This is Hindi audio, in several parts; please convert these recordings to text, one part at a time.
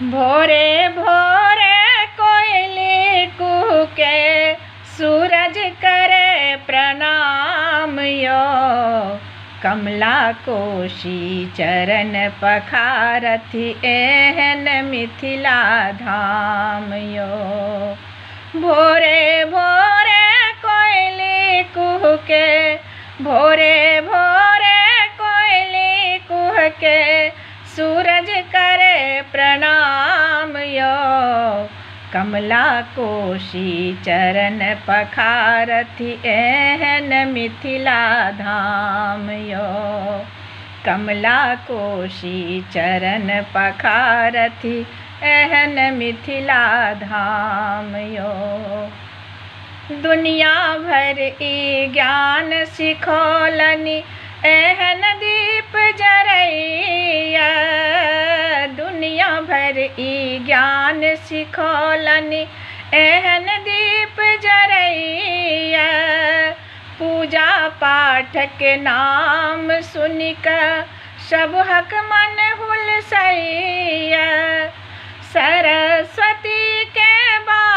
भोरे भोरे कोयली कूके, सूरज करे प्रणाम यो। कमला कोशी चरण पखारथि, एहन मिथिला धाम यो। भोरे भोरे कोयली कूके, भोरे भोरे कोयली कूके, सूरज करे प्रणाम यो। कमला कोशी चरण पखारथि, एहन मिथिला धाम यो। कमला कोशी चरण पखारथि, एहन मिथिला धाम यो। दुनिया भर ई ज्ञान सिखौलनि, एहन दीप जरैया। दुनिया भर ई ज्ञान सिखौलनि, एहन दीप जरैया। पूजा पाठ के नाम सुनिक, सब हक मन हुलसैया। सरस्वती के बास,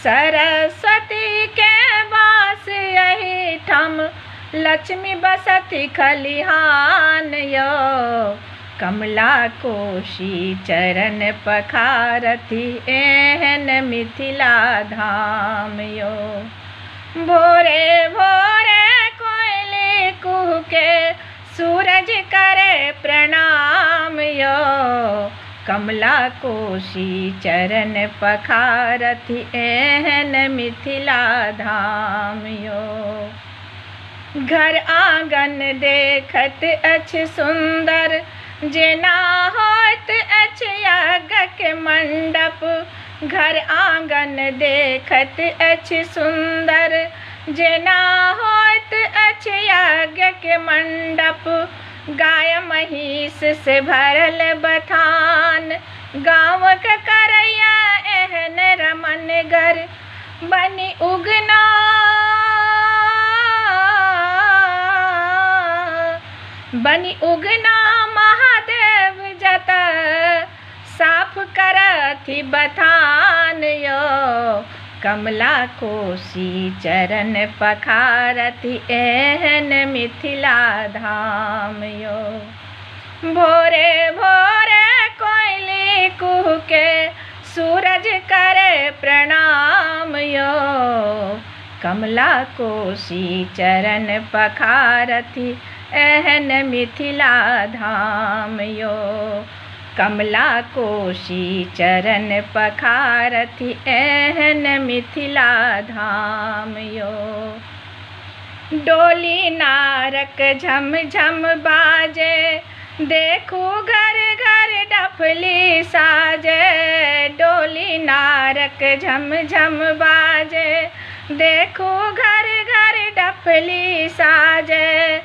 सरस्वती के बास यही ठम, लक्ष्मी बसति खलिहान यो। कमला कोशी चरण पखारथि, एहन मिथिला धाम यो। भोरे भोरे कोयली कूके, सूरज करे प्रणाम यो। कमला कोशी चरण पखारथि, एहन मिथिला धाम यो। घर आंगन देखत अछि सुंदर, जेना होइत अछि यज्ञ के मंडप। घर आंगन देखत अछि सुंदर, जेना होइत अछि यज्ञ के मंडप। गाय महिष से भरल बथान, गाँव के करैया एहन रमन गर। बनि उगना बनि उगना महादेव जत, साफ करथि बथान यो। कमला कोशी चरण पखारथि, एहन मिथिला धाम यो। भोरे भोरे कोयली कूके, सूरज करे प्रणाम यो। कमला कोशी चरण पखारथि, एहन मिथिला धाम यो। कमला कोशी चरण पखारथि, एहन मिथिला धाम यो। डोली नारक झम झम बाजे, देखू घर घर डफली साजे। डोली नारक झम झम बाजे, देखू घर घर डफली साजे।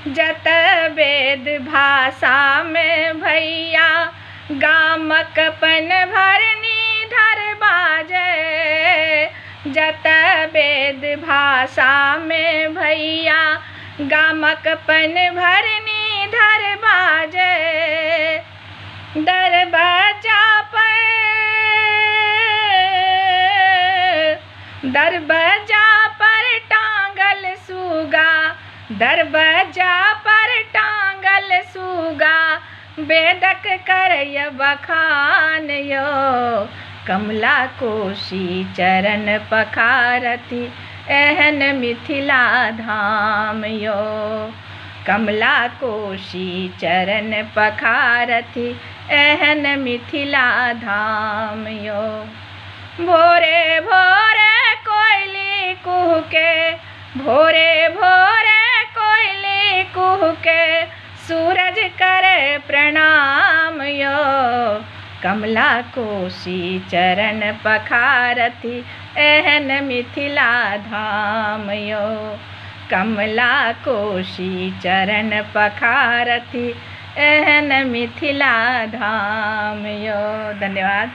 जत वेद भाषा में भैया, गामक पन भरनी धर बाजे। जत वेद भाषा में भैया, गामक पन भरनी धर बाजे। दरबजा पर, दरबजा पर टांगल सूगा, दरबजा पर टांगल सूगा। बेदक करय बखान यो। कमला कोशी चरण पखारथि, एहन मिथिला धाम यो। कमला कोशी चरण पखारथि, एहन मिथिला धाम यो। भोरे भोरे कोयली कूके, भोरे भोरे कोयली कूके, सूरज करे प्रणाम यो। कमला कोशी चरण पखारथि, एहन मिथिला धाम यो। कमला कोशी चरण पखारथि, एहन मिथिला धाम यो। धन्यवाद।